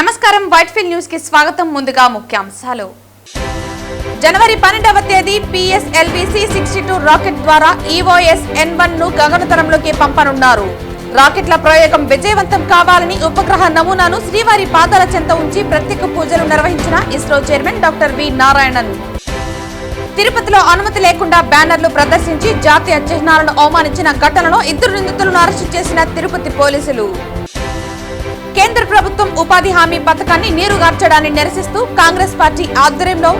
నమస్కారం Whitefield news కి స్వాగతం. ముందుగా ముఖ్యాంశాలు. జనవరి 12వ తేదీ PSLV C-62 రాకెట్ ద్వారా EOS N1 ను గగనతలంలోకి పంపనున్నారు. రాకెట్ల ప్రయోగం విజయవంతం కావాలని ఉపగ్రహ నమూనాను శ్రీవారి పాదాల చెంత ఉంచి ప్రత్యేక పూజలు నిర్వహించిన ISRO chairman doctor V Narayanan. తిరుపతిలో అనుమతి లేకుండా బ్యానర్లు ప్రదర్శించి జాతీయ చిహ్నాలను అవమానించిన ఘటనలో 2 నిందితులను అరెస్టు చేసిన తిరుపతి పోలీసులు. కేంద్ర ప్రభుత్వం ఉపాధి హామీ పథకాన్ని నీరుగార్చడాన్ని నిరసిస్తూ కాంగ్రెస్ పార్టీ ఆధ్వర్యంలో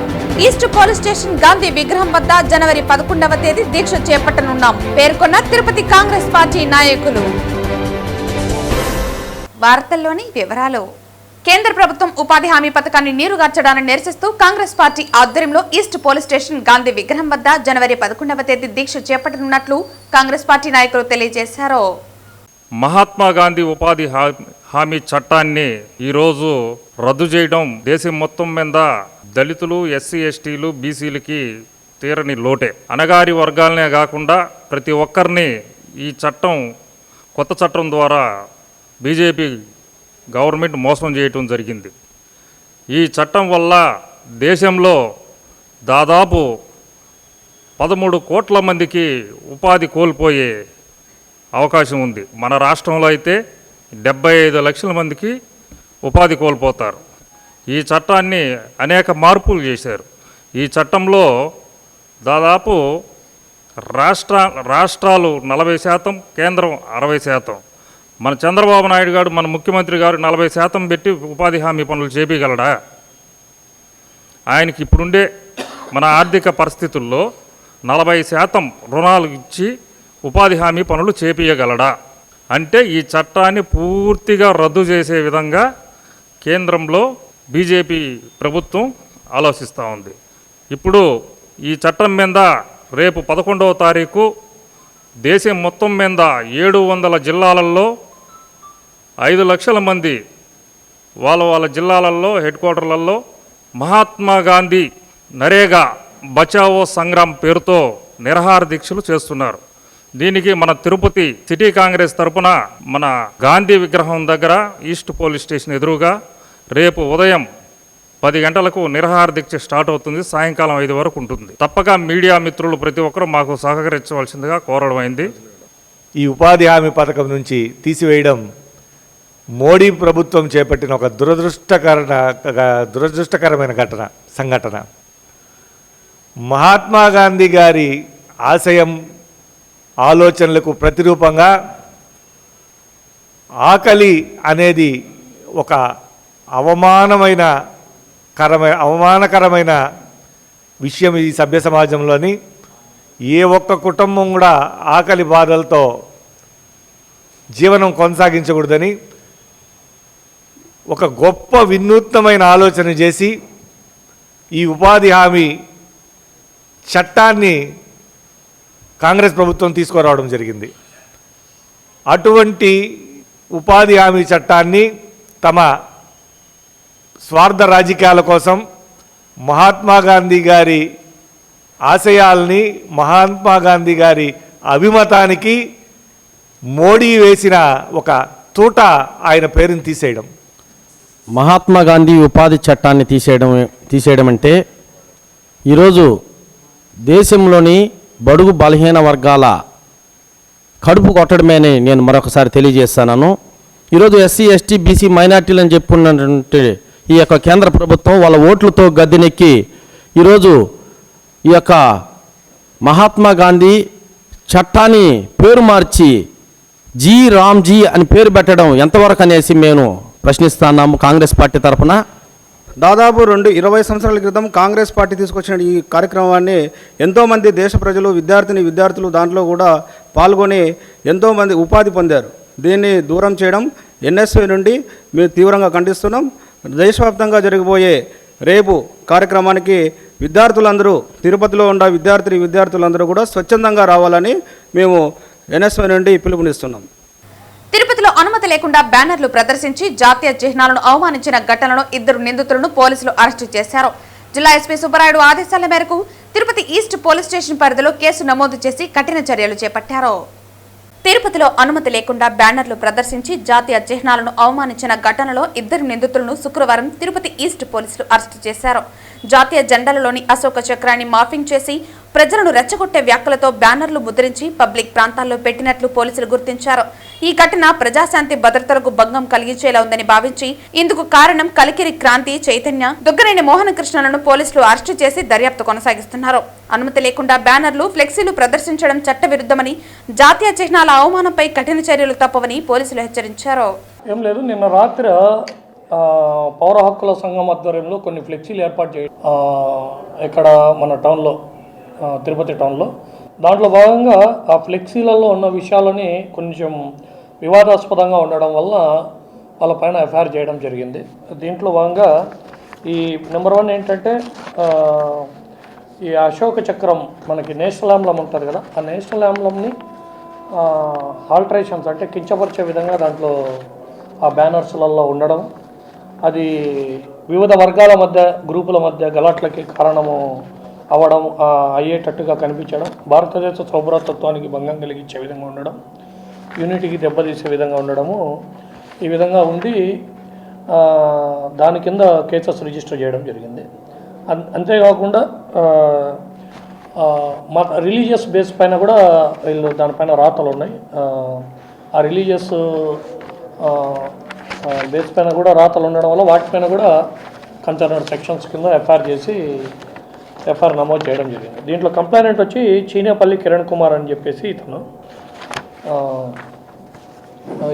ఈస్ట్ పోలీస్ స్టేషన్ గాంధీ విగ్రహం వద్ద జనవరి 11వ తేదీ దీక్ష చేపట్టనున్నాం పేర్కొన్న తిరుపతి కాంగ్రెస్ పార్టీ నాయకులు. వార్తల్లోని వివరాలు. కేంద్ర ప్రభుత్వం ఉపాధి హామీ పథకాన్ని నీరుగార్చడాన్ని నిరసిస్తూ కాంగ్రెస్ పార్టీ ఆధ్వర్యంలో ఈస్ట్ పోలీస్ స్టేషన్ గాంధీ విగ్రహం వద్ద జనవరి 11వ తేదీ దీక్ష చేపట్టనున్నట్లు కాంగ్రెస్ పార్టీ నాయకులు తెలియజేశారు. మహాత్మా గాంధీ ఉపాధి హామీ చట్టాన్ని ఈరోజు రద్దు చేయడం దేశం మొత్తం మీద దళితులు, ఎస్సీ, ఎస్టీలు, బీసీలకి తీరని లోటే. అణగారి వర్గాలనే కాకుండా ప్రతి ఒక్కరిని ఈ కొత్త చట్టం ద్వారా బీజేపీ గవర్నమెంట్ మోసం చేయటం జరిగింది. ఈ చట్టం వల్ల దేశంలో దాదాపు 13 కోట్ల మందికి ఉపాధి కోల్పోయే అవకాశం ఉంది. మన రాష్ట్రంలో అయితే 75 లక్షల మందికి ఉపాధి కోల్పోతారు. ఈ చట్టాన్ని అనేక మార్పులు చేశారు. ఈ చట్టంలో దాదాపు రాష్ట్రాలు 40%, కేంద్రం 60%. మన చంద్రబాబు నాయుడు గారు, మన ముఖ్యమంత్రి గారు 40% పెట్టి ఉపాధి హామీ పనులు చేపించగలడా? ఆయనకి ఇప్పుడుండే మన ఆర్థిక పరిస్థితుల్లో 40% రుణాలు ఇచ్చి ఉపాధి హామీ పనులు చేపించగలడా? అంటే ఈ చట్టాన్ని పూర్తిగా రద్దు చేసే విధంగా కేంద్రంలో బీజేపీ ప్రభుత్వం ఆలోచిస్తూ ఉంది. ఇప్పుడు ఈ చట్టం మీద రేపు 11వ తారీఖు దేశం మొత్తం మీద 700 జిల్లాలలో 5 లక్షల మంది వాళ్ళ జిల్లాలలో హెడ్ క్వార్టర్లలో మహాత్మా గాంధీ నరేగా బచావో సంగ్రామ్ పేరుతో నిరాహార దీక్షలు చేస్తున్నారు. దీనికి మన తిరుపతి సిటీ కాంగ్రెస్ తరపున మన గాంధీ విగ్రహం దగ్గర ఈస్ట్ పోలీస్ స్టేషన్ ఎదురుగా రేపు ఉదయం 10 గంటలకు నిరాహార దీక్ష స్టార్ట్ అవుతుంది. సాయంకాలం 5 వరకు ఉంటుంది. తప్పక మీడియా మిత్రులు ప్రతి ఒక్కరూ మాకు సహకరించవలసిందిగా కోరడమైంది. ఈ ఉపాధి హామీ పథకం నుంచి తీసివేయడం మోడీ ప్రభుత్వం చేపట్టిన ఒక దురదృష్టకరమైన సంఘటన. మహాత్మా గాంధీ గారి ఆశయం, ఆలోచనలకు ప్రతిరూపంగా ఆకలి అనేది ఒక అవమానకరమైన విషయం ఈ సభ్య సమాజంలోని. ఏ ఒక్క కుటుంబం కూడా ఆకలి బాధలతో జీవనం కొనసాగించకూడదని ఒక గొప్ప వినూత్నమైన ఆలోచన చేసి ఈ ఉపాధి హామీ చట్టాన్ని కాంగ్రెస్ ప్రభుత్వం తీసుకురావడం జరిగింది. అటువంటి ఉపాధి హామీ చట్టాన్ని తమ స్వార్థ రాజకీయాల కోసం మహాత్మా గాంధీ గారి ఆశయాల్ని, మహాత్మా గాంధీ గారి అభిమతానికి మోడీ వేసిన ఒక తూట ఆయన పేరుని తీసేయడం. మహాత్మా గాంధీ ఉపాధి చట్టాన్ని తీసేయడం అంటే ఈరోజు దేశంలోని బడుగు బలహీన వర్గాల కడుపు కొట్టడమేని నేను మరొకసారి తెలియజేస్తున్నాను. ఈరోజు ఎస్సీ, ఎస్టీ, బీసీ, మైనార్టీలు అని చెప్పుకున్నటువంటి ఈ యొక్క కేంద్ర ప్రభుత్వం వాళ్ళ ఓట్లతో గద్దెనెక్కి ఈరోజు ఈ యొక్క మహాత్మా గాంధీ చట్టాన్ని పేరు మార్చి జీ రామ్జీ అని పేరు పెట్టడం ఎంతవరకు అనేసి మేము ప్రశ్నిస్తున్నాము కాంగ్రెస్ పార్టీ తరఫున. దాదాపు 20 సంవత్సరాల క్రితం కాంగ్రెస్ పార్టీ తీసుకొచ్చిన ఈ కార్యక్రమాన్ని ఎంతోమంది దేశ ప్రజలు, విద్యార్థులు దాంట్లో కూడా పాల్గొని ఎంతోమంది ఉపాధి పొందారు. దీన్ని దూరం చేయడం NSY నుండి మేము తీవ్రంగా ఖండిస్తున్నాం. దేశవ్యాప్తంగా జరిగిపోయే రేపు కార్యక్రమానికి విద్యార్థులందరూ, తిరుపతిలో ఉన్న విద్యార్థులందరూ కూడా స్వచ్ఛందంగా రావాలని మేము NSY నుండి పిలుపునిస్తున్నాం. తిరుపతిలో అనుమతి లేకుండా బ్యానర్లు ప్రదర్శించి జాతీయ చిహ్నాలను అవమానించిన ఘటనలో 2 నిందితులను పోలీసులు అరెస్టు చేశారు. జిల్లా ఎస్పీ సుబ్బరాయుడు ఆదేశాల మేరకు తిరుపతి ఈస్ట్ పోలీస్ స్టేషన్ పరిధిలో కేసు నమోదు చేసి కఠిన చర్యలు చేపట్టారు. తిరుపతిలో అనుమతి లేకుండా బ్యానర్లు ప్రదర్శించి జాతీయ చిహ్నాలను అవమానించిన ఘటనలో 2 నిందితులను శుక్రవారం తిరుపతి ఈస్ట్ పోలీసులు అరెస్టు చేశారు. జాతీయ జెండాలలోని అశోక చక్రాన్ని మార్ఫింగ్ చేసి ప్రజలను రెచ్చగొట్టే వ్యాఖ్యలతో బ్యానర్లు ముద్రించి పబ్లిక్ ప్రాంతాల్లో పెట్టినట్లు పోలీసులు గుర్తించారు. ఈ ఘటన ప్రజాశాంతి భద్రతలకు భంగం కలిగించేలా ఉందని భావించి ఇందుకు కారణం కలికిరి క్రాంతి చైతన్య, దుగ్గనేని మోహనకృష్ణలను పోలీసులు అరెస్టు చేసి దర్యాప్తు కొనసాగిస్తున్నారు. అనుమతి లేకుండా బ్యానర్లు, ఫ్లెక్సీలు ప్రదర్శించడం చట్టవిరుద్ధమని, జాతీయ చిహ్నాల అవమానంపై కఠిన చర్యలు తప్పవని పోలీసులు హెచ్చరించారు. ఏం లేదు, నిన్న రాత్రి పౌర హక్కుల సంఘం ఆధ్వర్యంలో కొన్ని ఫ్లెక్సీలు ఏర్పాటు చేయడం ఇక్కడ మన టౌన్లో, తిరుపతి టౌన్లో. దాంట్లో భాగంగా ఆ ఫ్లెక్సీలలో ఉన్న విషయాలని కొంచెం వివాదాస్పదంగా ఉండడం వల్ల వాళ్ళపైన ఎఫ్ఐఆర్ చేయడం జరిగింది. దీంట్లో భాగంగా ఈ నెంబర్ 1 ఏంటంటే ఈ అశోక చక్రం మనకి నేషనల్ యాంబ్లమ్ ఉంటుంది కదా, ఆ నేషనల్ యాంబ్లమ్ని ఆల్టరేషన్స్ అంటే కించపరిచే విధంగా దాంట్లో ఆ బ్యానర్స్లలో ఉండడం, అది వివిధ వర్గాల మధ్య, గ్రూపుల మధ్య గలాట్లకి కారణము అవ్వడం, అయ్యేటట్టుగా కనిపించడం, భారతదేశ సౌభ్రతత్వానికి భంగం కలిగించే విధంగా ఉండడం, యూనిటీకి దెబ్బతీసే విధంగా ఉండడము, ఈ విధంగా ఉండి దాని కింద కేసెస్ రిజిస్టర్ చేయడం జరిగింది. అంతేకాకుండా మా రిలీజియస్ బేస్ పైన కూడా వీళ్ళు దానిపైన రాతలు ఉన్నాయి. ఆ రిలీజియస్ బేస్ పైన కూడా రాతలు ఉండడం వల్ల వాటిపైన కూడా కన్సర్న్ సెక్షన్స్ కింద ఎఫ్ఐఆర్ నమోదు చేయడం జరిగింది. దీంట్లో కంప్లైనెంట్ వచ్చి చీనేపల్లి కిరణ్ కుమార్ అని చెప్పేసి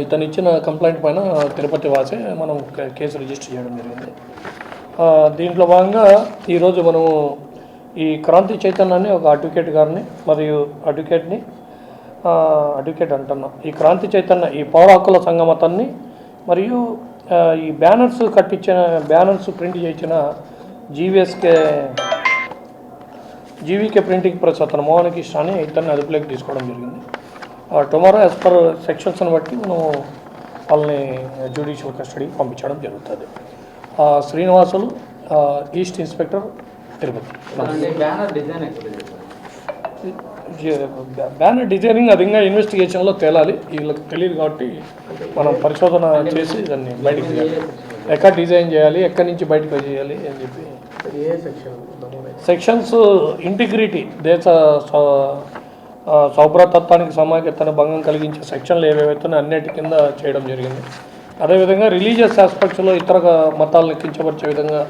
ఇతను ఇచ్చిన కంప్లైంట్ పైన తిరుపతి వాసే మనం కేసు రిజిస్టర్ చేయడం జరిగింది. దీంట్లో భాగంగా ఈరోజు మనము ఈ క్రాంతి చైతన్యాన్ని ఒక అడ్వకేట్ గారిని మరియు అడ్వకేట్ అంటున్నాం, ఈ క్రాంతి చైతన్య ఈ పౌర హక్కుల సంఘం అతన్ని మరియు ఈ బ్యానర్స్ ప్రింట్ చేయించిన జీవీకే ప్రింటింగ్ ప్రెస్ అతను మోహనకృష్ణ అని ఇతన్ని అదుపులోకి తీసుకోవడం జరిగింది. టుమారో యాజ్ పర్ సెక్షన్స్ని బట్టి మనం వాళ్ళని జ్యుడిషియల్ కస్టడీకి పంపించడం జరుగుతుంది. Srinivasulu, east inspector, Tirupati. Banner designing అది ఇంకా ఇన్వెస్టిగేషన్లో తేలాలి, వీళ్ళకి తెలియదు కాబట్టి మనం పరిశోధన చేసి దాన్ని బయటకు తీయాలి. ఎక్కడ డిజైన్ చేయాలి, ఎక్కడి నుంచి బయటకు చేయాలి అని చెప్పి సెక్షన్స్ ఇంటిగ్రిటీ, దేశ సౌభ్రతత్వానికి సమాఖ్యతను భంగం కలిగించే సెక్షన్లు ఏవేవైతే అన్నిటి కింద చేయడం జరిగింది. అదేవిధంగా రిలీజియస్ ఆస్పెక్ట్స్లో ఇతర మతాలను కించపరిచే విధంగా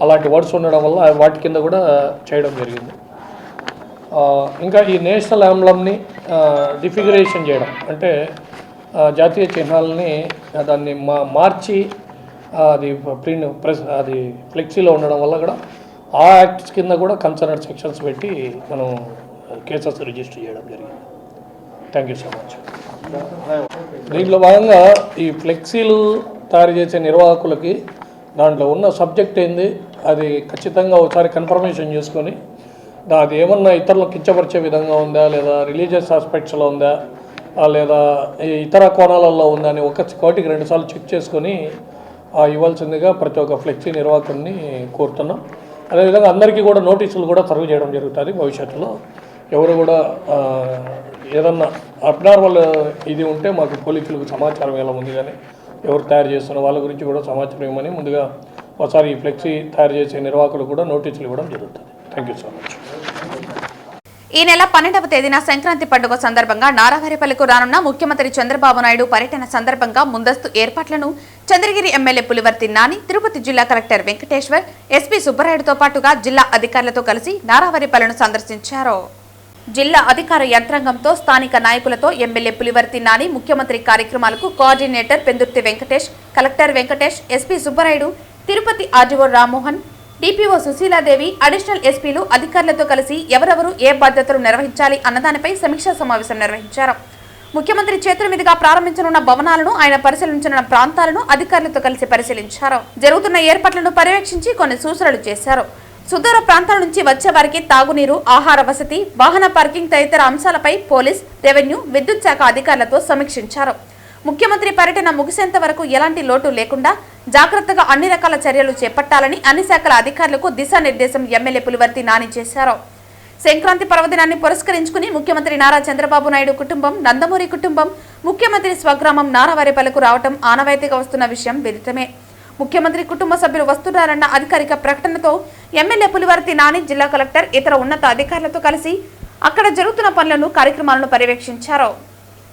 అలాంటి వర్డ్స్ ఉండడం వల్ల వాటి కింద కూడా చేయడం జరిగింది. ఇంకా ఈ నేషనల్ యాంబ్లమ్ని డిఫిగరేషన్ చేయడం అంటే జాతీయ చిహ్నాలని దాన్ని మార్చి అది అది ఫ్లెక్సీలో ఉండడం వల్ల కూడా ఆ యాక్ట్స్ కింద కూడా కన్సర్న్ సెక్షన్స్ పెట్టి మనం కేసెస్ రిజిస్టర్ చేయడం జరిగింది. Thank you so much. దీంట్లో భాగంగా ఈ ఫ్లెక్సీలు తయారు చేసే నిర్వాహకులకి దాంట్లో ఉన్న సబ్జెక్ట్ ఏంది అది ఖచ్చితంగా ఒకసారి కన్ఫర్మేషన్ చేసుకొని అది ఏమన్నా ఇతరులకు కించపరిచే విధంగా ఉందా, లేదా రిలీజియస్ ఆస్పెక్ట్స్లో ఉందా, లేదా ఇతర కోణాలలో ఉందా అని కోటికి 2 సార్లు చెక్ చేసుకొని ఇవ్వాల్సిందిగా ప్రతి ఒక్క ఫ్లెక్సీ నిర్వాహకుడిని కోరుతున్నాం. అదేవిధంగా అందరికీ కూడా నోటీసులు కూడా సర్వ్ చేయడం జరుగుతుంది. భవిష్యత్తులో ఎవరు కూడా ఏదన్నా అబ్నార్మల్ ఇది ఉంటే మాకు పోలీసులకు సమాచారం ఎలా ఉంది, కానీ ఎవరు తయారు చేస్తున్న వాళ్ళ గురించి కూడా సమాచారం ఇవ్వమని ముందుగా ఒకసారి ఈ ఫ్లెక్సీ తయారు చేసే నిర్వాహకులు కూడా నోటీసులు ఇవ్వడం జరుగుతుంది. Thank you so much. ఈ నెల 12వ తేదీన సంక్రాంతి పండుగ సందర్భంగా నారావారిపల్లికు రానున్న ముఖ్యమంత్రి చంద్రబాబు నాయుడు పర్యటన సందర్భంగా ముందస్తు ఏర్పాట్లను చంద్రగిరి ఎమ్మెల్యే పులివర్తి నాని, తిరుపతి జిల్లా కలెక్టర్ వెంకటేశ్వర్, ఎస్పీ సుబ్బరాయుడుతో పాటుగా జిల్లా అధికారులతో కలిసి నారావారిపల్లిను సందర్శించారు. జిల్లా అధికార యంత్రాంగంతో, స్థానిక నాయకులతో ఎమ్మెల్యే పులివర్తి నాని ముఖ్యమంత్రి కార్యక్రమాలకు coordinator Pendurthi Venkatesh, collector Venkatesh, SP Subbarayudu, Tirupati RDO Rammohan, DPO Sushiladevi, additional ఎస్పీలు అధికారులతో కలిసి ఎవరెవరు ఏ బాధ్యతలు నిర్వహించాలి అన్నదానిపై సమీక్షా సమావేశం నిర్వహించారు. ముఖ్యమంత్రి చేతుల మీదుగా ప్రారంభించనున్న భవనాలను, ఆయన పరిశీలించనున్న ప్రాంతాలను అధికారులతో కలిసి పరిశీలించారు. జరుగుతున్న ఏర్పాట్లను పర్యవేక్షించి కొన్ని సూచనలు చేశారు. సుదూర ప్రాంతాల నుంచి వచ్చే వారికి తాగునీరు, ఆహార వసతి, వాహన పార్కింగ్ తదితర అంశాలపై పోలీస్, రెవెన్యూ, విద్యుత్ శాఖ అధికారులతో సమీక్షించారు. ముఖ్యమంత్రి పర్యటన ముగిసేంత వరకు ఎలాంటి లోటు లేకుండా జాగ్రత్తగా అన్ని రకాల చర్యలు చేపట్టాలని అన్ని శాఖల అధికారులకు దిశానిర్దేశం ఎమ్మెల్యే పులివర్తి నాని చేశారు. సంక్రాంతి పర్వదినాన్ని పురస్కరించుకుని ముఖ్యమంత్రి నారా చంద్రబాబు నాయుడు కుటుంబం, నందమూరి కుటుంబం ముఖ్యమంత్రి స్వగ్రామం నారావారిపల్లికు రావటం ఆనవాయితీగా వస్తున్న విషయం విదితమే. ముఖ్యమంత్రి కుటుంబ సభ్యులు వస్తున్నారన్న అధికారిక ప్రకటనతో ఎమ్మెల్యే పులివర్తి నాని జిల్లా కలెక్టర్ ఇతర ఉన్నత అధికారులతో కలిసి అక్కడ జరుగుతున్న పనులను, కార్యక్రమాలను పర్యవేక్షించారు.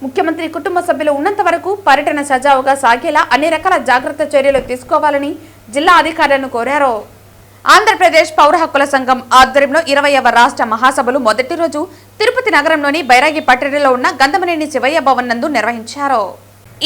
ముఖ్యమంత్రి కుటుంబ సభ్యులు ఉన్నంత వరకు పర్యటన సజావుగా సాగేలా అన్ని రకాల జాగ్రత్త చర్యలు తీసుకోవాలని జిల్లా అధికారులను కోరారు. ఆంధ్రప్రదేశ్ పౌర హక్కుల సంఘం ఆధ్వర్యంలో 20వ రాష్ట్ర మహాసభలు మొదటి రోజు తిరుపతి నగరంలోని బైరాగి పట్టణంలో ఉన్న గంధమనేని శివయ్య భవన్ నందు నిర్వహించారు.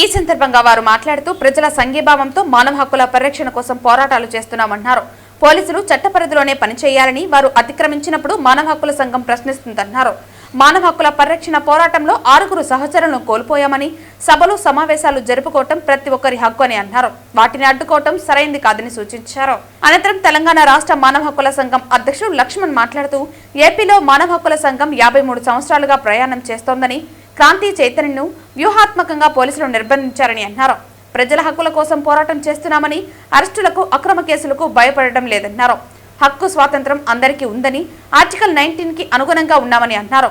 ఈ సందర్భంగా వారు మాట్లాడుతూ ప్రజల సంఘీభావంతో మానవ హక్కుల పరిరక్షణ కోసం పోరాటాలు చేస్తున్నామన్నారు. పోలీసులు చట్ట పరిధిలోనే పనిచేయాలని, వారు అతిక్రమించినప్పుడు మానవ హక్కుల సంఘం ప్రశ్నిస్తుందన్నారు. మానవ హక్కుల పరిరక్షణ పోరాటంలో 6 సహచరులను కోల్పోయామని, సభలు సమావేశాలు జరుపుకోవటం ప్రతి ఒక్కరి హక్కు అని అన్నారు. వాటిని అడ్డుకోవటం సరైంది కాదని సూచించారు. అనంతరం తెలంగాణ రాష్ట్ర మానవ హక్కుల సంఘం అధ్యక్షుడు లక్ష్మణ్ మాట్లాడుతూ ఏపీలో మానవ హక్కుల సంఘం 53 సంవత్సరాలుగా ప్రయాణం చేస్తోందని, క్రాంతి చైతన్యను వ్యూహాత్మకంగా పోలీసులు నిర్బంధించారని అన్నారు. ప్రజల హక్కుల కోసం పోరాటం చేస్తున్నామని, అరెస్టులకు, అక్రమ కేసులకు భయపడటం లేదన్నారు. హక్కు స్వాతంత్రం అందరికీ ఉందని, ఆర్టికల్ 19కి అనుగుణంగా ఉన్నామని అన్నారు.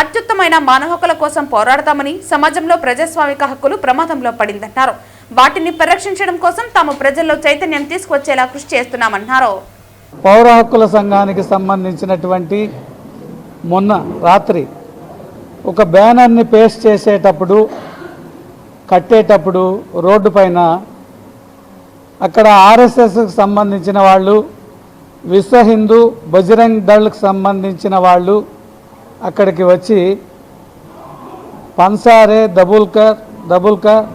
అత్యుత్తమైన మానవ హక్కుల కోసం పోరాడతామని, సమాజంలో ప్రజాస్వామిక హక్కులు ప్రమాదంలో పడిందన్నారు. వాటిని పరిరక్షించడం కోసం తాము ప్రజల్లో చైతన్యం తీసుకువచ్చేలా కృషి చేస్తున్నామన్నారు. పౌర హక్కుల సంఘానికి సంబంధించినటువంటి మొన్న రాత్రి ఒక బ్యానర్ని పేస్ట్ చేసేటప్పుడు, కట్టేటప్పుడు రోడ్డు పైన అక్కడ ఆర్ఎస్ఎస్కి సంబంధించిన వాళ్ళు, విశ్వ హిందూ బజరంగ్ దళ్కి సంబంధించిన వాళ్ళు అక్కడికి వచ్చి పన్సారే, దబుల్కర్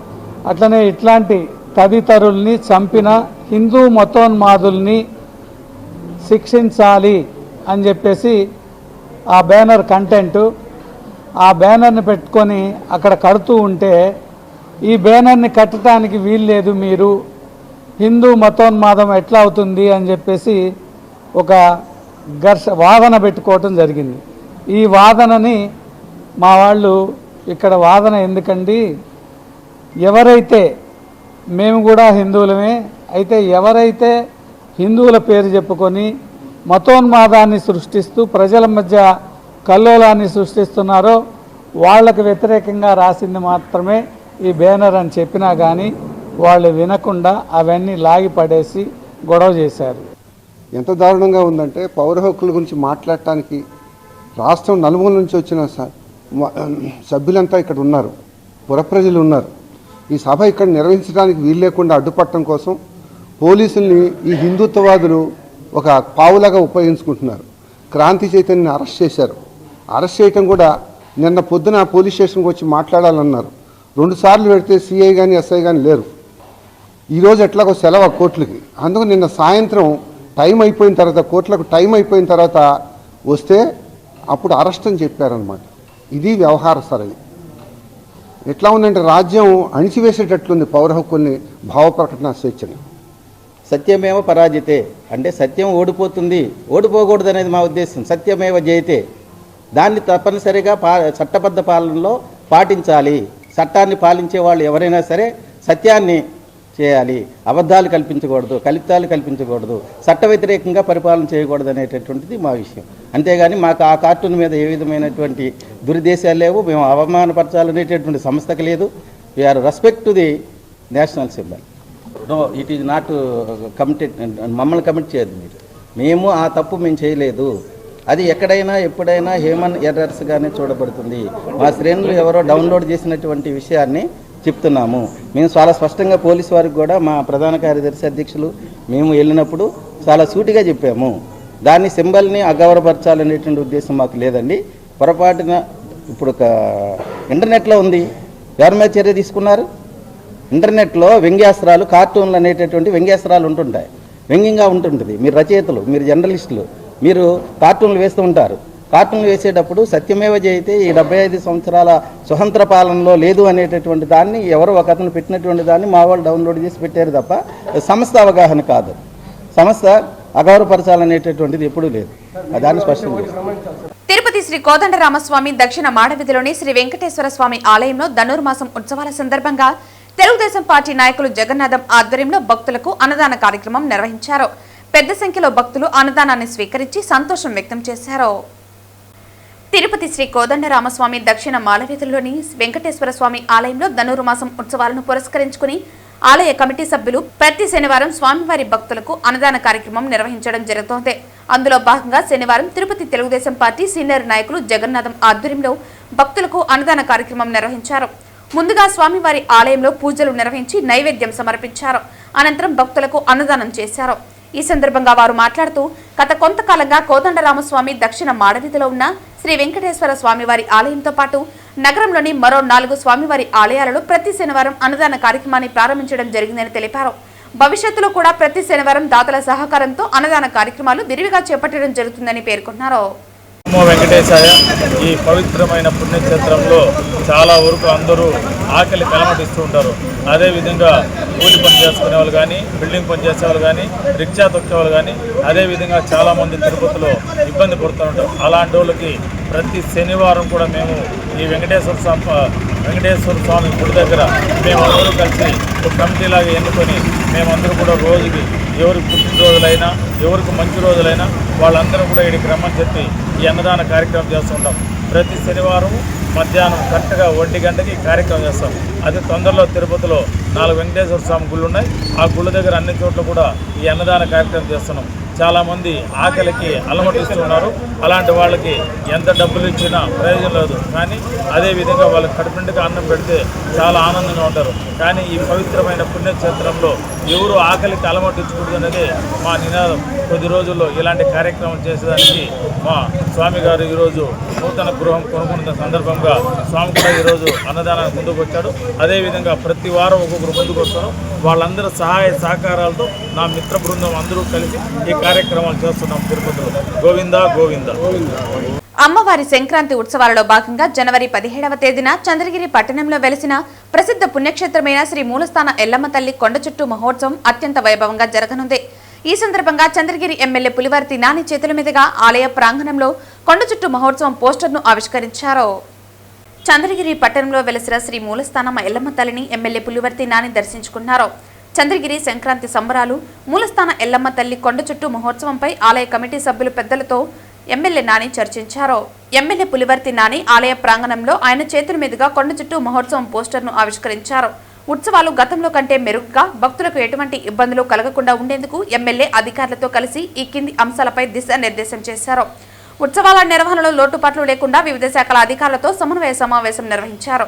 అట్లనే ఇట్లాంటి తదితరుల్ని చంపిన హిందూ మతోన్మాదుల్ని శిక్షించాలి అని చెప్పేసి ఆ బ్యానర్ కంటెంట్, ఆ బ్యానర్ని పెట్టుకొని అక్కడ కడుతూ ఉంటే, ఈ బ్యానర్ని కట్టడానికి వీల్లేదు, మీరు హిందూ మతోన్మాదం ఎట్లా అవుతుంది అని చెప్పేసి ఒక వాదన పెట్టుకోవటం జరిగింది. ఈ వాదనని మా వాళ్ళు ఇక్కడ వాదన ఎందుకండి, ఎవరైతే మేము కూడా హిందువులమే, అయితే ఎవరైతే హిందువుల పేరు చెప్పుకొని మతోన్మాదాన్ని సృష్టిస్తూ ప్రజల మధ్య కల్లోలాన్ని సృష్టిస్తున్నారో వాళ్ళకు వ్యతిరేకంగా రాసింది మాత్రమే ఈ బ్యానర్ అని చెప్పినా కానీ వాళ్ళు వినకుండా అవన్నీ లాగి పడేసి గొడవ చేశారు. ఎంత దారుణంగా ఉందంటే, పౌర హక్కుల గురించి మాట్లాడటానికి రాష్ట్రం నలుమూల నుంచి వచ్చిన సభ్యులంతా ఇక్కడ ఉన్నారు, పురప్రజలు ఉన్నారు. ఈ సభ ఇక్కడ నిర్వహించడానికి వీలు లేకుండా అడ్డుపట్టడం కోసం పోలీసుల్ని ఈ హిందుత్వవాదులు ఒక పావులాగా ఉపయోగించుకుంటున్నారు. క్రాంతి చైతన్యని అరెస్ట్ చేశారు. అరెస్ట్ చేయటం కూడా నిన్న పొద్దున పోలీస్ స్టేషన్కి వచ్చి మాట్లాడాలన్నారు. 2 సార్లు పెడితే సిఐ కానీ ఎస్ఐ కానీ లేరు. ఈరోజు ఎట్లాగో సెలవు కోర్టులకి, అందుకు నిన్న సాయంత్రం టైం అయిపోయిన తర్వాత, కోర్టులకు టైం అయిపోయిన తర్వాత వస్తే అప్పుడు అరెస్ట్ అని చెప్పారనమాట. ఇది వ్యవహార సరళి. ఎట్లా ఉందంటే రాజ్యం అణిచివేసేటట్లుంది పౌర హక్కుల్ని, భావ ప్రకటన స్వేచ్ఛని. సత్యమేవ పరాజితే అంటే సత్యం ఓడిపోతుంది, ఓడిపోకూడదు అనేది మా ఉద్దేశం. సత్యమేవ జయతే, దాన్ని తప్పనిసరిగా చట్టబద్ధ పాలనలో పాటించాలి. చట్టాన్ని పాలించే వాళ్ళు ఎవరైనా సరే సత్యాన్ని చేయాలి, అబద్ధాలు కల్పించకూడదు, కల్పితాలు కల్పించకూడదు, చట్ట వ్యతిరేకంగా పరిపాలన చేయకూడదు అనేటటువంటిది మా విషయం. అంతేగాని మాకు ఆ కార్టూన్ మీద ఏ విధమైనటువంటి దురుద్దేశాలు లేవు, మేము అవమానపరచాలనేటటువంటి సంస్థకు లేదు. We are respect to the national symbol. No, it is not committed, మమ్మల్ని కమిట్ చేయదు మీరు. మేము ఆ తప్పు మేము చేయలేదు. అది ఎక్కడైనా ఎప్పుడైనా హ్యూమన్ ఎర్రర్స్గానే చూడబడుతుంది. మా శ్రేణులు ఎవరో డౌన్లోడ్ చేసినటువంటి విషయాన్ని చెప్తున్నాము. మేము చాలా స్పష్టంగా పోలీసు వారికి కూడా, మా ప్రధాన కార్యదర్శి అధ్యక్షులు మేము వెళ్ళినప్పుడు చాలా సూటిగా చెప్పాము. దాన్ని సింబల్ని అగౌరవపరచాలనేటువంటి ఉద్దేశం మాకు లేదండి. పొరపాటున ఇప్పుడు ఒక ఇంటర్నెట్లో ఉంది, ఎవరి మీద చర్య తీసుకున్నారు? ఇంటర్నెట్లో వ్యంగ్యాస్త్రాలు, కార్టూన్లు అనేటటువంటి వ్యంగ్యాస్త్రాలు ఉంటుంటాయి, వ్యంగ్యంగా ఉంటుంటుంది. మీరు రచయితలు, మీరు జర్నలిస్టులు, మీరు కార్టూన్లు వేస్తూ ఉంటారు. కార్టూన్లు వేసేటప్పుడు సత్యమేవ జయతే ఈ 75 సంవత్సరాల స్వతంత్ర పాలనలో లేదు అనేటటువంటి దాన్ని ఎవరో ఒక అతను పెట్టినటువంటి దాన్ని మా వాళ్ళు డౌన్లోడ్ చేసి పెట్టారు తప్ప సంస్థ అవగాహన కాదు. సంస్థ అగౌరవపరచాలనేటటువంటిది ఎప్పుడూ లేదు. దాన్ని స్పష్టంగా తిరుపతి శ్రీ కోదండరామస్వామి దక్షిణ మాడవీధిలోని శ్రీ వెంకటేశ్వర స్వామి ఆలయంలో ధనుర్మాసం ఉత్సవాల సందర్భంగా తెలుగుదేశం పార్టీ నాయకులు జగన్నాథం ఆధ్వర్యంలో భక్తులకు అన్నదాన కార్యక్రమం నిర్వహించారు. పెద్ద సంఖ్యలో భక్తులు అన్నదానాన్ని స్వీకరించి సంతోషం వ్యక్తం చేశారు. తిరుపతి శ్రీ కోదండరామస్వామి దక్షిణ మాలవీధుల్లోని వెంకటేశ్వర స్వామి ఆలయంలో ధనుర్మాసం ఉత్సవాలను పురస్కరించుకుని ఆలయ కమిటీ సభ్యులు ప్రతి శనివారం స్వామివారి భక్తులకు అన్నదాన కార్యక్రమం నిర్వహించడం జరుగుతోంది. అందులో భాగంగా శనివారం తిరుపతి తెలుగుదేశం పార్టీ సీనియర్ నాయకులు జగన్నాథం ఆధ్వర్యంలో భక్తులకు అన్నదాన కార్యక్రమం నిర్వహించారు. ముందుగా స్వామివారి ఆలయంలో పూజలు నిర్వహించి నైవేద్యం సమర్పించారు. అనంతరం భక్తులకు అన్నదానం చేశారు. ఈ సందర్భంగా వారు మాట్లాడుతూ గత కొంతకాలంగా కోదండరామస్వామి దక్షిణ మాడవీధిలో ఉన్న శ్రీ వెంకటేశ్వర స్వామివారి ఆలయంతో పాటు నగరంలోని మరో 4 స్వామివారి ఆలయాలలో ప్రతి శనివారం అన్నదాన కార్యక్రమాన్ని ప్రారంభించడం జరిగిందని తెలిపారు. భవిష్యత్తులో కూడా ప్రతి శనివారం దాతల సహకారంతో అన్నదాన కార్యక్రమాలు విరివిగా చేపట్టడం జరుగుతుందని పేర్కొన్నారు. నమో వెంకటేశాయ. ఈ పవిత్రమైన పుణ్యక్షేత్రంలో చాలా వరకు అందరూ ఆకలి కలమటిస్తూ ఉంటారు. అదేవిధంగా కూలి పని చేసుకునే వాళ్ళు కానీ, బిల్డింగ్ పని చేసే వాళ్ళు కానీ, రిక్షా తొక్కే వాళ్ళు కానీ, అదేవిధంగా చాలామంది తిరుపతిలో ఇబ్బంది పడుతూ ఉంటారు. అలాంటి వాళ్ళకి ప్రతి శనివారం కూడా మేము ఈ వెంకటేశ్వర స్వామి గుడి దగ్గర మేమందరూ కలిసి ఒక కమిటీలాగా ఎన్నుకొని మేమందరూ కూడా రోజుకి ఎవరికి పుట్టినరోజులైనా, ఎవరికి మంచి రోజులైనా వాళ్ళందరూ కూడా ఇక్కడికి రమ్మని చెప్పి ఈ అన్నదాన కార్యక్రమం చేస్తుంటాం. ప్రతి శనివారం మధ్యాహ్నం కరెక్ట్గా 1 గంటకి కార్యక్రమం చేస్తాం. అది తొందరలో తిరుపతిలో 4 వెంకటేశ్వర స్వామి గుళ్ళు ఉన్నాయి. ఆ గుళ్ళ దగ్గర అన్ని చోట్ల కూడా ఈ అన్నదాన కార్యక్రమం చేస్తున్నాం. చాలామంది ఆకలికి అలమటిస్తున్నారు. అలాంటి వాళ్ళకి ఎంత డబ్బులు ఇచ్చినా ప్రయోజనం లేదు. కానీ అదేవిధంగా వాళ్ళకి కడుపునిండుగా అన్నం పెడితే చాలా ఆనందంగా ఉంటారు. కానీ ఈ పవిత్రమైన పుణ్యక్షేత్రంలో ఎవరు ఆకలికి అలమటించకూడదు అనేది మా నినాదం. కొద్ది రోజుల్లో ఇలాంటి కార్యక్రమం చేసేదానికి మా స్వామి గారు ఈరోజు నూతన గృహం కొనుక్కున్న సందర్భంగా స్వామి కూడా ఈరోజు అన్నదానానికి ముందుకు వచ్చాడు. అదేవిధంగా ప్రతి వారం ఒక్కొక్కరు ముందుకు వస్తారు. వాళ్ళందరూ సహాయ సహకారాలతో నా మిత్ర బృందం అందరూ కలిసి ఈ కార్యక్రమాలు చేస్తున్నాం తిరుపతిలో. గోవిందా గోవిందా. అమ్మవారి సంక్రాంతి ఉత్సవాలలో భాగంగా జనవరి 17వ తేదీన చంద్రగిరి పట్టణంలో వెలిసిన ప్రసిద్ధ పుణ్యక్షేత్రమైన శ్రీ మూలస్థాన ఎల్లమ్మ తల్లి కొండ చుట్టూ మహోత్సవం అత్యంత వైభవంగా జరగనుంది. ఈ సందర్భంగా చంద్రగిరి ఎమ్మెల్యే పులివర్తి నాని చేతుల మీదుగా ఆలయ ప్రాంగణంలో కొండ చుట్టూ మహోత్సవం పోస్టర్ను ఆవిష్కరించారు. చంద్రగిరి పట్టణంలో వెలిసిన శ్రీ మూలస్థానం ఎల్లమ్మ తల్లిని ఎమ్మెల్యే పులివర్తి నాని దర్శించుకున్నారు. చంద్రగిరి సంక్రాంతి సంబరాలు, మూలస్థాన ఎల్లమ్మ తల్లి కొండ చుట్టూ మహోత్సవంపై ఆలయ కమిటీ సభ్యులు పెద్దలతో ఎమ్మెల్యే నాని చర్చించారు. ఎమ్మెల్యే పులివర్తి నాని ఆలయ ప్రాంగణంలో ఆయన చేతుల మీదుగా కొండ చుట్టూ మహోత్సవం పోస్టర్ను ఆవిష్కరించారు. ఉత్సవాలు గతంలో కంటే మెరుగ్గా భక్తులకు ఎటువంటి ఇబ్బందులు కలగకుండా ఉండేందుకు ఎమ్మెల్యే అధికారులతో కలిసి ఈ కింది అంశాలపై దిశానిర్దేశం చేశారు. ఉత్సవాల నిర్వహణలో లోటుపాట్లు లేకుండా వివిధ శాఖల అధికారులతో సమన్వయ సమావేశం నిర్వహించారు.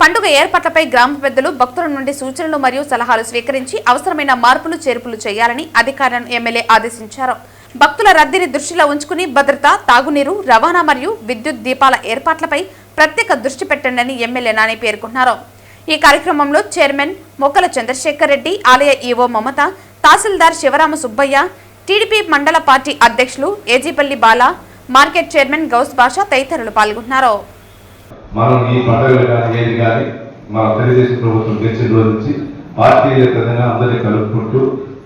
పండుగ ఏర్పాట్లపై గ్రామ పెద్దలు భక్తుల నుండి సూచనలు మరియు సలహాలు స్వీకరించి అవసరమైన మార్పులు చేర్పులు చేయాలని అధికారులను ఎమ్మెల్యే ఆదేశించారు. భక్తుల రద్దీని దృష్టిలో ఉంచుకుని భద్రత, తాగునీరు, రవాణా మరియు విద్యుత్ దీపాల ఏర్పాట్లపై ప్రత్యేక దృష్టి పెట్టండి ఎమ్మెల్యే నాని పేర్కొన్నారు. ఈ కార్యక్రమంలో చైర్మన్ మొక్కల చంద్రశేఖర్ రెడ్డి, ఆలయ ఈవో మమత, తహసీల్దార్ శివరామ సుబ్బయ్య, టీడీపీ మండల పార్టీ అధ్యక్షులు ఏజీపల్లి బాల, మార్కెట్ చైర్మన్ గౌస్ బాషా తదితరులు పాల్గొన్నారు. మనం ఈ పండుగలు కానీ ఏది కానీ మన తెలుగుదేశం ప్రభుత్వం గెలిచిన రోజు నుంచి పార్టీల విధంగా అందరినీ కలుపుకుంటూ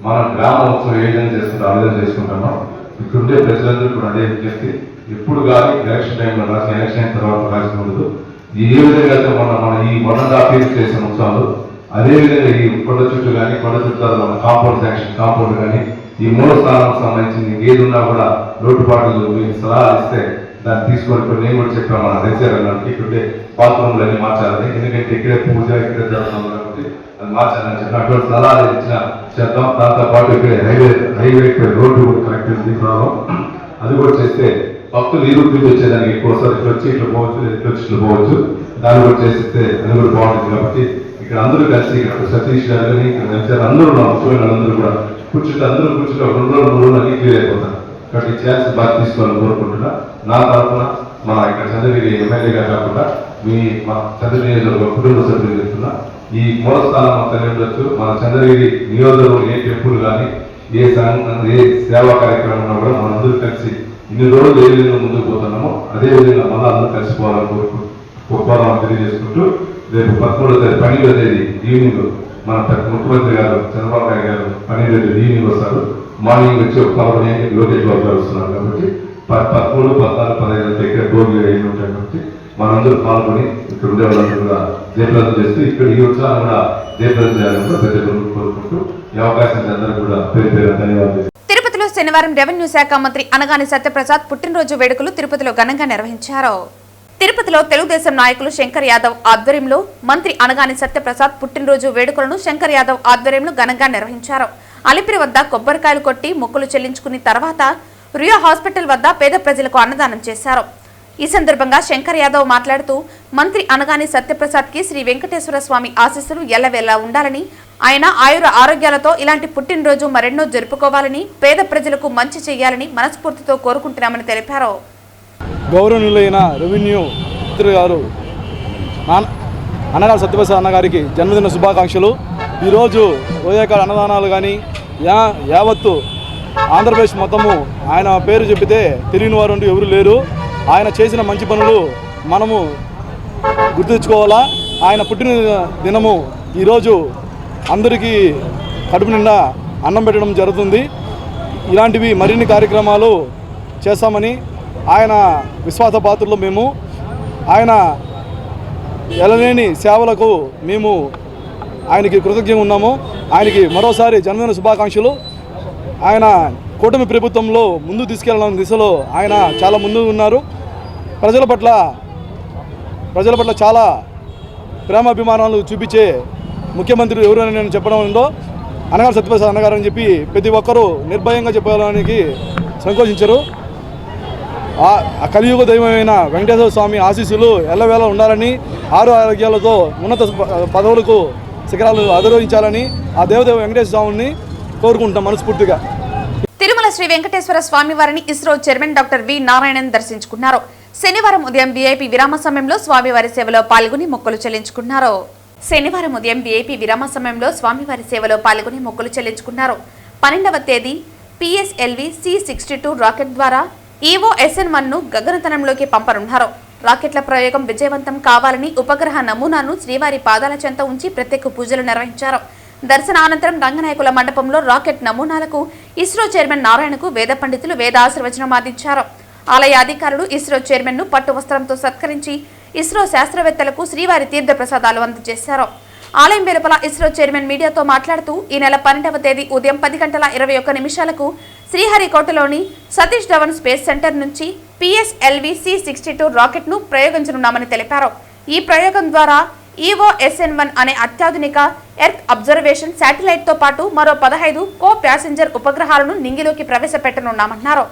మనం గ్రామ ఉత్సవం ఏ విధంగా చేసుకుంటాం ఆ విధంగా చేసుకుంటున్నాం. ఇక్కడుండే ప్రజలందరూ కూడా అదే చెప్పి ఎప్పుడు కానీ ఎలక్షన్ టైంలో రాసిన ఎలక్షన్ అయిన తర్వాత రాసిన ఉండదు. ఏ విధంగా అయితే మన ఈ 1.5 years చేసిన ఉత్సవాలు అదేవిధంగా ఈ కొండ చుట్టూ కానీ కొండ చుట్టూ మన కాంపౌండ్ శాంక్షన్ కాంపౌండ్ కానీ ఈ మూలస్థానానికి సంబంధించింది ఏది ఉన్నా కూడా లోటుపాట్లు మీరు సలహాలు ఇస్తే దాన్ని తీసుకొని నేను కూడా చెప్పాను మన రైతులకు ఇక్కడే బాత్రూమ్లు అన్ని మార్చాలని, ఎందుకంటే ఇక్కడే పూజ ఇక్కడే జరుగుతుంది కాబట్టి అది మార్చాలని చెప్పిన అటువంటి సలహాలు ఇచ్చిన చేద్దాం. దాంతోపాటు ఇక్కడ హైవే రోడ్డు కూడా కరెక్ట్ ప్రాబ్లం అది కూడా చేస్తే భక్తులు ఈ రూట్ నుంచి వచ్చేదానికి ఎక్కువసారి ఇట్లా వచ్చి ఇట్లా పోవచ్చు, ఇట్లా వచ్చి ఇట్లా పోవచ్చు, దాన్ని కూడా చేస్తే అది కూడా బాగుంటుంది. కాబట్టి ఇక్కడ అందరూ కలిసి ఇక్కడ సతీష్ గారిని ఇక్కడ అందరూ ముఖ్యమైన అందరూ కూడా కూర్చుంటే అందరూ కూర్చుంటే 2 రోజులు 3 రోజులు అన్ని క్లియర్ అయిపోతారు. కాబట్టి ఛాన్స్ బాగా తీసుకోవాలని కోరుకుంటున్నా. నా తరఫున మన ఇక్కడ చంద్రగిరి ఎమ్మెల్యేగా కాకుండా మా చంద్రగిరి నియోజకవర్గ కుటుంబ సభ్యులు చెప్తున్నా, ఈ మూలస్థానం అంతా ఉండొచ్చు. మన చంద్రగిరి నియోజకవర్గం ఏ టెంపుల్ కానీ ఏ సేవా కార్యక్రమం కూడా మనందరూ కలిసి ఇన్ని రోజులు ఏ విధంగా ముందుకు పోతున్నామో అదే విధంగా మళ్ళీ అందరూ కలిసిపోవాలని కోరుకోవాలని తెలియజేసుకుంటూ రేపు 12వ తేదీ ఈవినింగ్ మన ముఖ్యమంత్రి గారు చంద్రబాబు నాయుడు గారు 12వ తేదీ ఈవినింగ్ వస్తారు. మార్నింగ్ వచ్చి ఒక 11 లోకేష్ బాబు గారు వస్తున్నారు. కాబట్టి 13, 14, 15 ఇక్కడ గోల్గా ఏమి ఉంటాయి. కాబట్టి మనందరూ పాల్గొని ఇక్కడ ఉండే వాళ్ళందరూ కూడా జయప్రదం చేస్తూ ఇక్కడ ఈ ఉత్సవాన్ని కూడా జయప్రదం చేయాలని కూడా ప్రజలు కోరుకుంటూ ఈ అవకాశం అందరూ కూడా పేరు ధన్యవాదాలు. తిరుపతిలో శనివారం రెవెన్యూ శాఖ మంత్రి అనగాని సత్యప్రసాద్ పుట్టినరోజు వేడుకలు తిరుపతిలో ఘనంగా నిర్వహించారు. తిరుపతిలో తెలుగుదేశం నాయకులు శంకర్ యాదవ్ ఆధ్వర్యంలో మంత్రి అనగాని సత్యప్రసాద్ పుట్టినరోజు వేడుకలను శంకర్ యాదవ్ ఆధ్వర్యంలో ఘనంగా నిర్వహించారు. అలిపిరి వద్ద కొబ్బరికాయలు కొట్టి మొక్కులు చెల్లించుకున్న తర్వాత రియా హాస్పిటల్ వద్ద పేద ప్రజలకు అన్నదానం చేశారు. ఈ సందర్భంగా శంకర్ యాదవ్ మాట్లాడుతూ మంత్రి అనగాని సత్యప్రసాద్ కి శ్రీ వెంకటేశ్వర స్వామి ఆశీస్సులు ఎల్లవేళలా ఉండాలని, ఆయన ఆయుర ఆరోగ్యాలతో ఇలాంటి పుట్టినరోజు మరెన్నో జరుపుకోవాలని, పేద ప్రజలకు మంచి చేయాలని మనస్ఫూర్తితో కోరుకుంటున్నామని తెలిపారు. గౌరవనీయులైన రెవెన్యూ మంత్రి గారు అనగాని సత్యప్రసాద్ అన్నగారికి జన్మదిన శుభాకాంక్షలు. ఈరోజు రోజాకాడ అన్నదానాలు కానీ యావత్తు ఆంధ్రప్రదేశ్ మొత్తము ఆయన పేరు చెప్పితే తెలియని వారు అంటూ ఎవరు లేరు. ఆయన చేసిన మంచి పనులు మనము గుర్తుంచుకోవాలా. ఆయన పుట్టిన దినము ఈరోజు అందరికీ కడుపు నిండా అన్నం పెట్టడం జరుగుతుంది. ఇలాంటివి మరిన్ని కార్యక్రమాలు చేస్తామని ఆయన విశ్వాస పాత్రలో మేము ఆయన ఎలలేని సేవలకు మేము ఆయనకి కృతజ్ఞంగా ఉన్నాము. ఆయనకి మరోసారి జన్మదిన శుభాకాంక్షలు. ఆయన కూటమి ప్రభుత్వంలో ముందు తీసుకెళ్లాలన్న దిశలో ఆయన చాలా ముందు ఉన్నారు. ప్రజల పట్ల చాలా ప్రేమాభిమానాలు చూపించే ముఖ్యమంత్రి ఎవరైనా నేను చెప్పడం ఉందో అనగాని సత్యప్రసాద్ అన్నగారు అని చెప్పి ప్రతి ఒక్కరూ నిర్భయంగా చెప్పడానికి సంకోచించరు. ఆ కలియుగ దైవమైన వెంకటేశ్వర స్వామి ఆశీస్సులు ఎల్లవేళ ఉండాలని, ఆరోగ్యాలతో ఉన్నత పదవులకు శిఖరాలు అధిరోహించాలని ఆ దేవదేవ వెంకటేశ్వర స్వామిని కోరుకుంటాం మనస్ఫూర్తిగా. తిరుమల శ్రీ వెంకటేశ్వర స్వామి వారిని ISRO chairman doctor V Narayanan దర్శించుకున్నారు. శనివారం ఉదయం వీఐపీ విరామ సమయంలో స్వామివారి సేవలో పాల్గొని మొక్కులు చెల్లించుకున్నారు. 12వ తేదీ PSLV C-62 రాకెట్ ద్వారా EVO-SN1 ను గగనతలంలోకి పంపనున్నారు. రాకెట్ల ప్రయోగం విజయవంతం కావాలని ఉపగ్రహ నమూనాను శ్రీవారి పాదాల చెంత ఉంచి ప్రత్యేక పూజలు నిర్వహించారు. దర్శనానంతరం రంగనాయకుల మండపంలో రాకెట్ నమూనాలకు ఇస్రో చైర్మన్ నారాయణకు వేద పండితులు వేదాశీర్వచనం అందించారు. ఆలయ అధికారులు ఇస్రో చైర్మన్ ను పట్టు వస్త్రంతో సత్కరించి ఇస్రో శాస్త్రవేత్తలకు శ్రీవారి తీర్థ ప్రసాదాలు అందజేశారు. ఆలయం వెలుపల ఇస్రో చైర్మన్ మీడియాతో మాట్లాడుతూ ఈ నెల 12వ తేదీ ఉదయం 10:21 శ్రీహరికోటలోని సతీష్ ధవన్ స్పేస్ సెంటర్ నుంచి PSLV C-62 రాకెట్ ను ప్రయోగించనున్నామని తెలిపారు. ఈ ప్రయోగం ద్వారా EVO-SN1 అనే అత్యాధునిక ఎర్త్ అబ్జర్వేషన్ శాటిలైట్ తో పాటు మరో 15 కో ప్యాసింజర్ ఉపగ్రహాలను నింగిలోకి ప్రవేశపెట్టనున్నామన్నారు.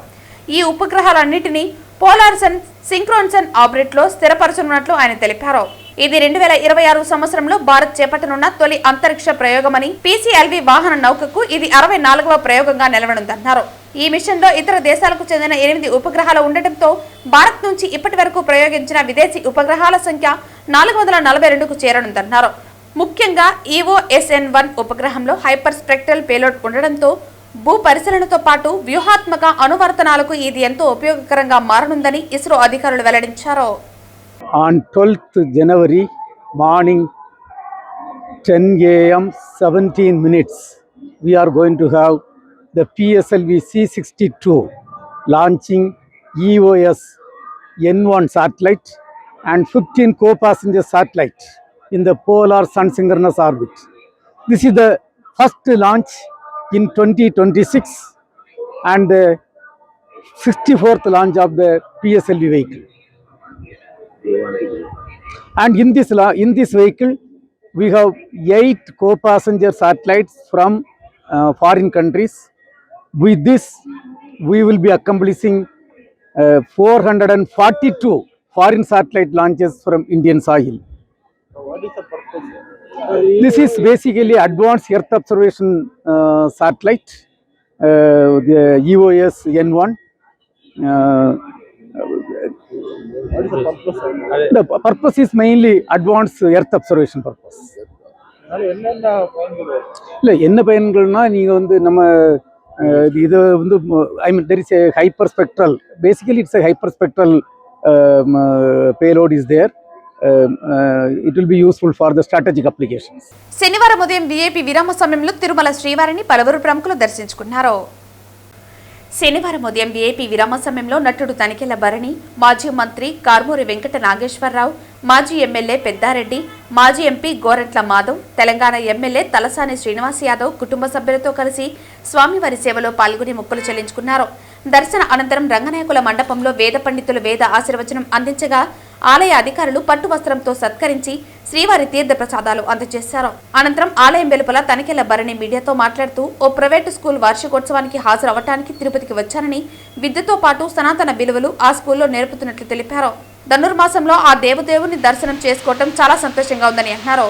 ఈ ఉపగ్రహాలన్నింటినీ పోలార్ సన్ సింక్రోన్ సన్ ఆర్బిట్ లో స్థిరపరచనున్నట్లు ఆయన తెలిపారు. ఇది 2026 సంవత్సరంలో భారత్ చేపట్టనున్న తొలి అంతరిక్ష ప్రయోగమని, PCLV వాహన నౌకకు ఇది 64వ ప్రయోగంగా నిలవనుందన్నారు. ఈ మిషన్ లో ఇతర దేశాలకు చెందిన 8 ఉపగ్రహాలు ఉండటంతో భారత్ నుంచి ఇప్పటి వరకు ప్రయోగించిన విదేశీ ఉపగ్రహాల సంఖ్య 442కు చేరనుందన్నారు. ముఖ్యంగా EVO-SN1 ఉపగ్రహంలో హైపర్ స్పెక్ట్రల్ పేలోడ్ ఉండడంతో భూ పరిశీలనతో పాటు వ్యూహాత్మక అనువర్తనాలకు ఇది ఎంతో ఉపయోగకరంగా మారనుందని ఇస్రో అధికారులు వెల్లడించారు. On 12th January morning 10 AM 17 minutes we are going to have the PSLV C-62 launching EVO-SN1 satellite and 15 co-passenger satellites in the polar sun synchronous orbit. This is the first launch in 2026 and the 64th launch of the PSLV vehicle. And in this vehicle we have 8 co-passenger satellites from foreign countries. With this we will be accomplishing 442 foreign satellite launches from Indian soil. What is the purpose? This is basically advanced earth observation satellite, the EVO-SN1. What is the purpose? The purpose is mainly advanced earth observation purpose. என்ன பயன்கள்னா நீங்கள் வந்து நம்ம இது வந்து I mean there is a hyperspectral, basically it's a hyperspectral payload is there. It will be useful for the strategic applications. శనివారం ఉదయం VIP విరామ సమయంలో తిరుమల శ్రీవారిని పలువురు ప్రముఖులు దర్శించుకున్నారు. శనివారం ఉదయం VIP విరామ సమయంలో నటుడు తనికెళ్ల భరణి, మాజీ మంత్రి కార్మూరి వెంకట నాగేశ్వరరావు, మాజీ ఎమ్మెల్యే పెద్దారెడ్డి, మాజీ ఎంపీ గోరంట్ల మాధవ్, తెలంగాణ ఎమ్మెల్యే తలసాని శ్రీనివాస్ యాదవ్ కుటుంబ సభ్యులతో కలిసి స్వామివారి సేవలో పాల్గొని మొక్కులు చెల్లించుకున్నారు. దర్శన అనంతరం రంగనాయకుల మండపంలో వేద పండితులు వేద ఆశీర్వచనం అందించగా ఆలయ అధికారులు పట్టు వస్త్రంతో సత్కరించి శ్రీవారి తీర్థ ప్రసాదాలు అందజేశారు. అనంతరం ఆలయం వెలుపల తనిఖీల భరణి మీడియాతో మాట్లాడుతూ ఓ ప్రైవేటు స్కూల్ వార్షికోత్సవానికి హాజరవటానికి తిరుపతికి వచ్చానని, విద్యతో పాటు సనాతన విలువలు ఆ స్కూల్లో నేర్పుతున్నట్లు తెలిపారు. ధనుర్మాసంలో ఆ దేవదేవుని దర్శనం చేసుకోవటం చాలా సంతోషంగా ఉందని అన్నారు.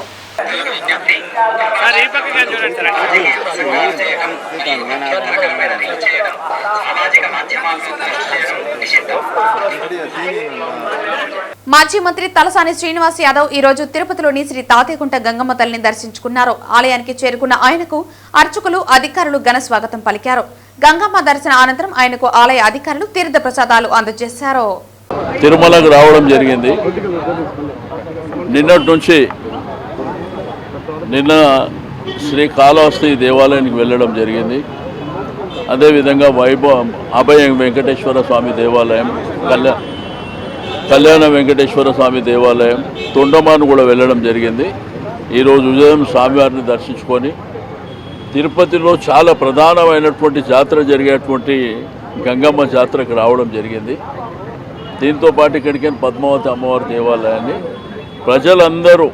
మాజీ మంత్రి తలసాని శ్రీనివాస్ యాదవ్ ఈ రోజు తిరుపతిలోని శ్రీ తాతేగుంట గంగమ్మ తల్లిని దర్శించుకున్నారు. ఆలయానికి చేరుకున్న ఆయనకు అర్చకులు, అధికారులు ఘన స్వాగతం పలికారు. గంగమ్మ దర్శన అనంతరం ఆయనకు ఆలయ అధికారులు తీర్థ ప్రసాదాలు అందజేశారు. తిరుమలకు రావడం జరిగింది. నిన్నటి నుంచి నిన్న శ్రీకాళహస్తి దేవాలయానికి వెళ్ళడం జరిగింది. అదేవిధంగా అభయ వెంకటేశ్వర స్వామి దేవాలయం, కళ్యాణ వెంకటేశ్వర స్వామి దేవాలయం, తొండమాను కూడా వెళ్ళడం జరిగింది. ఈరోజు ఉదయం స్వామివారిని దర్శించుకొని తిరుపతిలో చాలా ప్రధానమైనటువంటి జాతర జరిగేటువంటి గంగమ్మ జాతరకు రావడం జరిగింది. దీంతో పాటు ఇక్కడికి పద్మావతి అమ్మవారి దేవాలయాన్ని ప్రజలందరూ,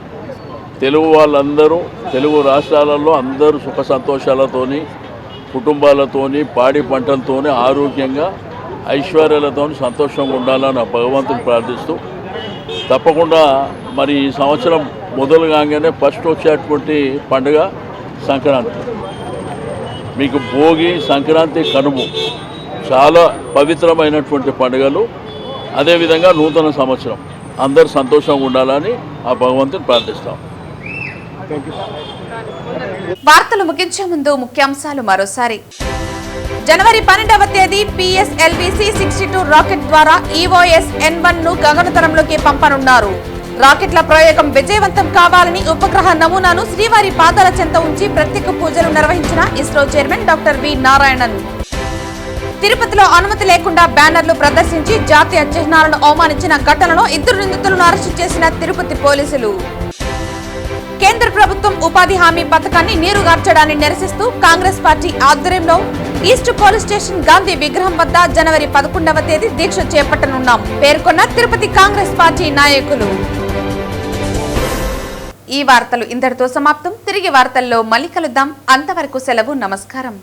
తెలుగు వాళ్ళందరూ, తెలుగు రాష్ట్రాలలో అందరూ సుఖ సంతోషాలతోని, కుటుంబాలతోని, పాడి పంటలతోని, ఆరోగ్యంగా, ఐశ్వర్యాలతో సంతోషంగా ఉండాలని ఆ భగవంతుని ప్రార్థిస్తూ, తప్పకుండా మరి ఈ సంవత్సరం మొదలు కాగానే ఫస్ట్ వచ్చేటువంటి పండుగ సంక్రాంతి. మీకు భోగి, సంక్రాంతి, కనుమ చాలా పవిత్రమైనటువంటి పండుగలు. అదేవిధంగా నూతన సంవత్సరం అందరూ సంతోషంగా ఉండాలని ఆ భగవంతుని ప్రార్థిస్తాం. వార్తలు ముగించే ముందు ముఖ్యాంశాలు మరోసారి. జనవరి 12వ తేదీ PSLV-C 62 రాకెట్ ద్వారా EOS N1 ను గగనతలంలోకి పంపనున్నారు. రాకెట్ల ప్రయోగం విజయవంతం కావాలని ఉపగ్రహ నమూనాను శ్రీవారి పాదాల చెంత ఉంచి ప్రత్యేక పూజలు నిర్వహించిన ISRO chairman doctor V Narayanan. తిరుపతిలో అనుమతి లేకుండా బ్యానర్లు ప్రదర్శించి జాతీయ చిహ్నాలను అవమానించిన ఘటనలో 2 నిందితులను అరెస్టు చేసిన తిరుపతి పోలీసులు. కేంద్ర ప్రభుత్వం ఉపాధి హామీ పథకాన్ని నీరుగార్చడాన్ని నిరసిస్తూ కాంగ్రెస్ పార్టీ ఆధ్వర్యంలో ఈస్ట్ పోలీస్ స్టేషన్ గాంధీ విగ్రహం వద్ద జనవరి 11వ తేదీ దీక్ష చేపట్టనున్నాం పేర్కొన్న తిరుపతి కాంగ్రెస్ పార్టీ నాయకులు. ఈ వార్తలు ఇంతటితో సమాప్తం. తిరిగి వార్తల్లో మళ్ళీ కలుద్దాం. అంతవరకు సెలవు. నమస్కారం.